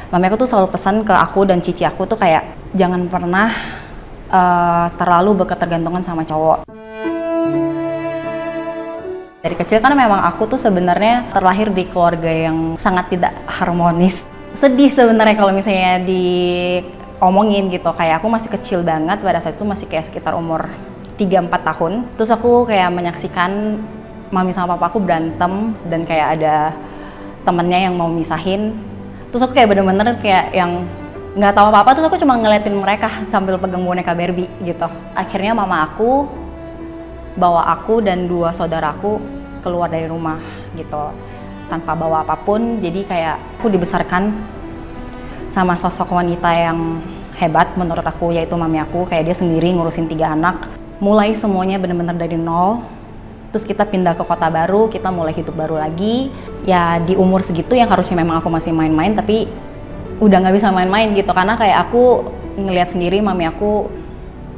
Mami aku tuh selalu pesan ke aku dan cici aku tuh kayak jangan pernah terlalu berketergantungan sama cowok. Dari kecil kan memang aku tuh sebenarnya terlahir di keluarga yang sangat tidak harmonis. Sedih sebenarnya kalau misalnya diomongin gitu, kayak aku masih kecil banget pada saat itu, masih kayak sekitar umur 3-4 tahun. Terus aku kayak menyaksikan mami sama papa aku berantem dan kayak ada temennya yang mau misahin. Terus aku kayak bener-bener kayak yang nggak tahu apa-apa, terus aku cuma ngeliatin mereka sambil pegang boneka Barbie gitu. Akhirnya mama aku bawa aku dan 2 saudaraku keluar dari rumah gitu tanpa bawa apapun. Jadi kayak aku dibesarkan sama sosok wanita yang hebat menurut aku, yaitu mami aku. Kayak dia sendiri ngurusin 3 anak, mulai semuanya bener-bener dari nol. Terus kita pindah ke kota baru, kita mulai hidup baru lagi. Ya di umur segitu yang harusnya memang aku masih main-main, tapi udah nggak bisa main-main gitu, karena kayak aku ngelihat sendiri mami aku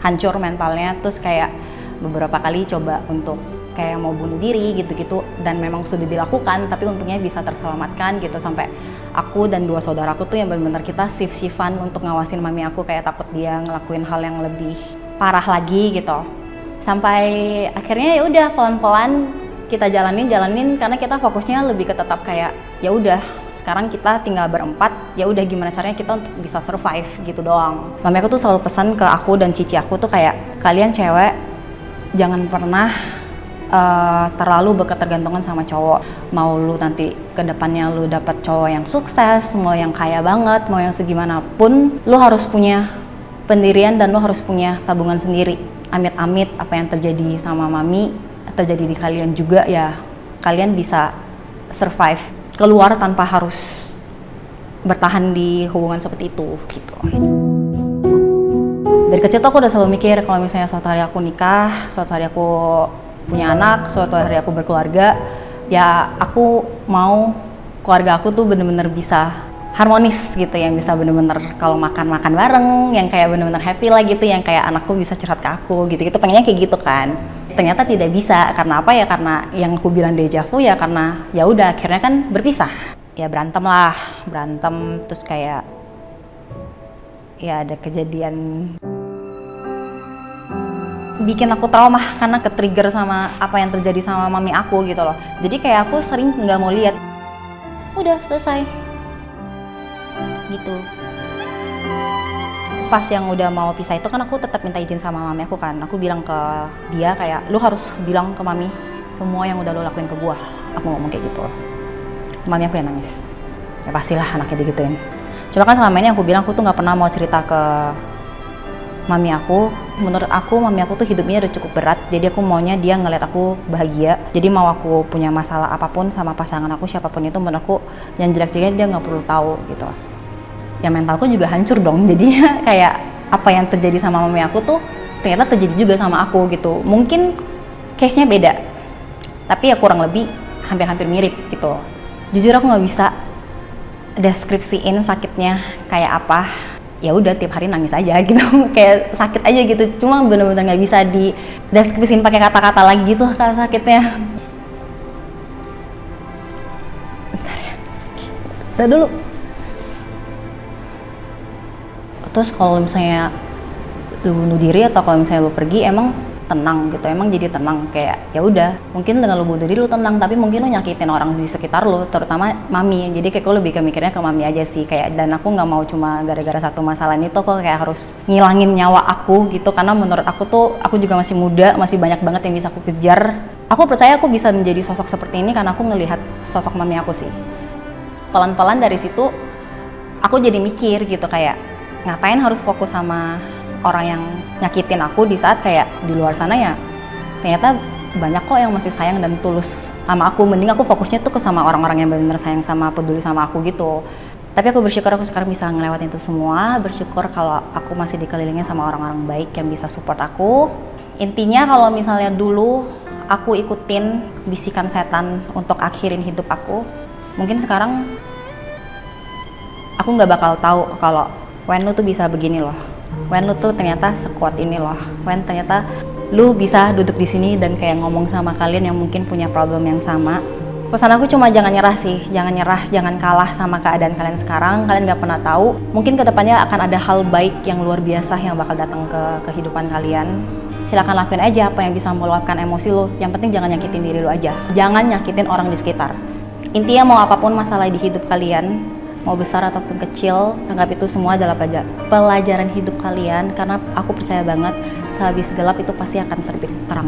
hancur mentalnya. Terus kayak beberapa kali coba untuk kayak mau bunuh diri gitu-gitu, dan memang sudah dilakukan, tapi untungnya bisa terselamatkan gitu. Sampai aku dan 2 saudaraku tuh yang benar-benar kita shift-shiftan untuk ngawasin mami aku, kayak takut dia ngelakuin hal yang lebih parah lagi gitu. Sampai akhirnya ya udah pelan-pelan kita jalanin karena kita fokusnya lebih ke tetap kayak ya udah sekarang kita tinggal berempat, ya udah gimana caranya kita untuk bisa survive gitu doang. Mami aku tuh selalu pesan ke aku dan cici aku tuh kayak kalian cewek jangan pernah terlalu berketergantungan sama cowok. Mau lu nanti ke depannya lu dapat cowok yang sukses, mau yang kaya banget, mau yang segimanapun, lu harus punya pendirian dan lu harus punya tabungan sendiri. Amit-amit apa yang terjadi sama mami terjadi di kalian juga, ya kalian bisa survive keluar tanpa harus bertahan di hubungan seperti itu gitu. Dari kecil tuh aku udah selalu mikir kalau misalnya suatu hari aku nikah, suatu hari aku punya anak, suatu hari aku berkeluarga, ya aku mau keluarga aku tuh bener-bener bisa harmonis gitu, yang bisa bener-bener kalau makan bareng, yang kayak bener-bener happy lah gitu, yang kayak anakku bisa curhat ke aku gitu-gitu, pengennya kayak gitu kan. Ternyata tidak bisa, karena apa ya, karena yang aku bilang deja vu ya, karena ya udah akhirnya kan berpisah. Ya berantem, terus kayak ya ada kejadian bikin aku trauma karena ke-trigger sama apa yang terjadi sama mami aku gitu loh. Jadi kayak aku sering nggak mau lihat. Udah selesai. Gitu. Pas yang udah mau pisah itu kan aku tetap minta izin sama mami aku kan. Aku bilang ke dia kayak lu harus bilang ke mami semua yang udah lu lakuin ke gua. Aku ngomong kayak gitu. Mami aku yang nangis. Ya pastilah anaknya digituin. Cuma kan selama ini aku bilang aku tuh nggak pernah mau cerita ke mami aku. Menurut aku mami aku tuh hidupnya udah cukup berat, jadi aku maunya dia ngeliat aku bahagia. Jadi mau aku punya masalah apapun sama pasangan aku siapapun itu, menurut aku yang jelek-jeleknya dia nggak perlu tahu gitu. Ya mentalku juga hancur dong, jadinya kayak apa yang terjadi sama mami aku tuh ternyata terjadi juga sama aku gitu. Mungkin case-nya beda, tapi ya kurang lebih hampir-hampir mirip gitu. Jujur aku nggak bisa deskripsiin sakitnya kayak apa. Ya udah tiap hari nangis aja gitu, kayak sakit aja gitu. Cuma bener-bener nggak bisa di deskripsiin pakai kata-kata lagi gitu kalau sakitnya. Bentar ya, udah dulu. Terus kalau misalnya lu bunuh diri atau kalau misalnya lu pergi, emang tenang gitu, emang jadi tenang, kayak ya udah mungkin dengan lu bunuh diri lu tenang, tapi mungkin lu nyakitin orang di sekitar lu, terutama mami. Jadi kayak gue lebih mikirnya ke mami aja sih, kayak, dan aku nggak mau cuma gara-gara satu masalah ini tuh kok kayak harus ngilangin nyawa aku gitu, karena menurut aku tuh aku juga masih muda, masih banyak banget yang bisa aku kejar. Aku percaya aku bisa menjadi sosok seperti ini karena aku ngelihat sosok mami aku sih. Pelan-pelan dari situ aku jadi mikir gitu, kayak ngapain harus fokus sama orang yang nyakitin aku di saat kayak di luar sana ya ternyata banyak kok yang masih sayang dan tulus sama aku. Mending aku fokusnya tuh ke sama orang-orang yang benar-benar sayang sama, peduli sama aku gitu. Tapi aku bersyukur aku sekarang bisa ngelewatin itu semua. Bersyukur kalau aku masih dikelilingi sama orang-orang baik yang bisa support aku. Intinya kalau misalnya dulu aku ikutin bisikan setan untuk akhirin hidup aku, mungkin sekarang aku nggak bakal tahu kalau Wen lu tuh bisa begini loh, Wen lu tuh ternyata sekuat ini loh, Wen ternyata lu bisa duduk di sini dan kayak ngomong sama kalian yang mungkin punya problem yang sama, Pesan aku cuma jangan nyerah sih, jangan nyerah, jangan kalah sama keadaan kalian sekarang. Kalian nggak pernah tahu, mungkin kedepannya akan ada hal baik yang luar biasa yang bakal datang ke kehidupan kalian. Silakan lakuin aja apa yang bisa meluapkan emosi lo. Yang penting jangan nyakitin diri lo aja, jangan nyakitin orang di sekitar. Intinya mau apapun masalah di hidup kalian, mau besar ataupun kecil, anggap itu semua adalah pelajaran hidup kalian. Karena aku percaya banget, sehabis gelap itu pasti akan terbit terang.